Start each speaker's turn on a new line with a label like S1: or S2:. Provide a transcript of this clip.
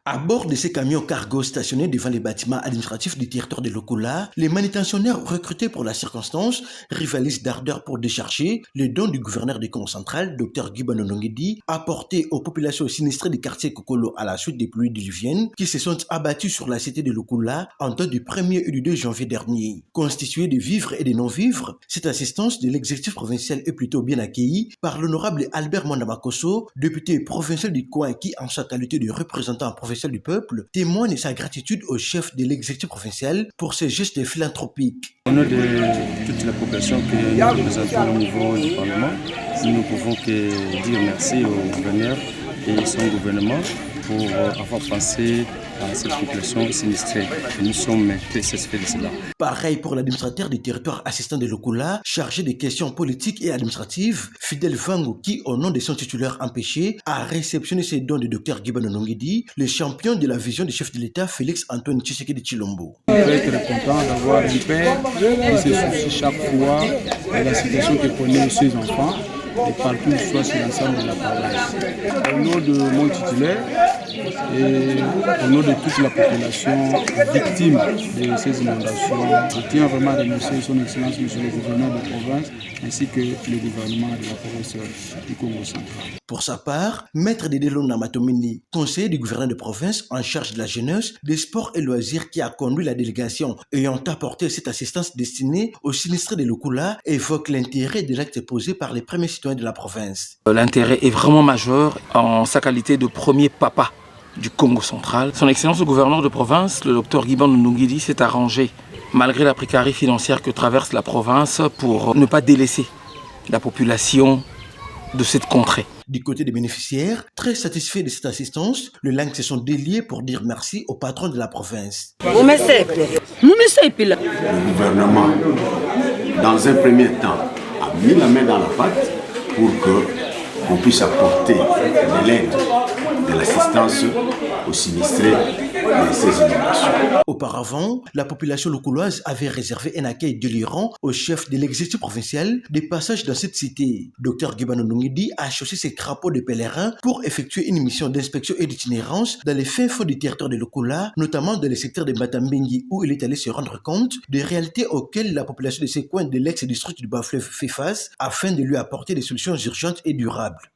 S1: À bord de ces camions cargo stationnés devant les bâtiments administratifs du territoire de Lokola, les manutentionnaires recrutés pour la circonstance rivalisent d'ardeur pour décharger les dons du gouverneur du Congo central, Dr Guibano Nongedi, apportés aux populations sinistrées du quartier Kokolo à la suite des pluies diluviennes qui se sont abattues sur la cité de Lokola en date du 1er et du 2 janvier dernier. Constituée de vivres et de non-vivres, cette assistance de l'exécutif provincial est plutôt bien accueillie par l'honorable Albert Mwandamakoso, député provincial du coin qui, en sa qualité de représentant provincial du peuple, témoigne sa gratitude au chef de l'exécutif provincial pour ses gestes philanthropiques.
S2: Au nom de toute la population que nous représentons au niveau du Parlement, nous ne pouvons que dire merci au gouverneur et son gouvernement pour avoir pensé à cette population sinistrée. Nous sommes très satisfaits de cela.
S1: Pareil pour l'administrateur du territoire assistant de Lokola, chargé des questions politiques et administratives, Fidel Vango, qui, au nom de son titulaire empêché, a réceptionné ses dons du Dr Guibano Nongedi, le champion de la vision du chef de l'État Félix Antoine Tshisekedi Tshilombo.
S3: Je suis très content d'avoir un père qui se soucie chaque fois de la situation que connaissent ses enfants et partout soit sur l'ensemble de la paroisse. Au nom de mon titulaire et au nom de toute la population victime de ces inondations, je tiens vraiment à remercier son Excellence Monsieur le gouverneur de province ainsi que le gouvernement de la province du Congo central.
S1: Pour sa part, Maître Dedelo Namatomini, conseiller du gouverneur de province en charge de la jeunesse, des sports et loisirs qui a conduit la délégation ayant apporté cette assistance destinée aux sinistrés de Lokola, évoque l'intérêt de l'acte posé par les premiers citoyens de la province.
S4: L'intérêt est vraiment majeur en sa qualité de premier papa du Congo central. Son Excellence le gouverneur de province, le Dr Guibano Nongedi, s'est arrangé, malgré la précarité financière que traverse la province, pour ne pas délaisser la population de cette contrée.
S1: Du côté des bénéficiaires, très satisfaits de cette assistance, les langues se sont déliées pour dire merci au patron de la province.
S5: Le
S6: gouvernement, dans un premier temps, a mis la main dans la pâte pour qu'on puisse apporter de l'aide, de l'assistance aux sinistrés de ces inondations.
S1: Auparavant, la population locoloise avait réservé un accueil délirant au chef de l'exécutif provincial des passages dans cette cité. Dr Guibano Nongedi a chaussé ses crapauds de pèlerins pour effectuer une mission d'inspection et d'itinérance dans les fins fonds du territoire de Lokola, notamment dans le secteur de Matambengi, où il est allé se rendre compte des réalités auxquelles la population de ces coins de l'ex-district du Bas-Fleuve fait face afin de lui apporter des solutions urgentes et durables.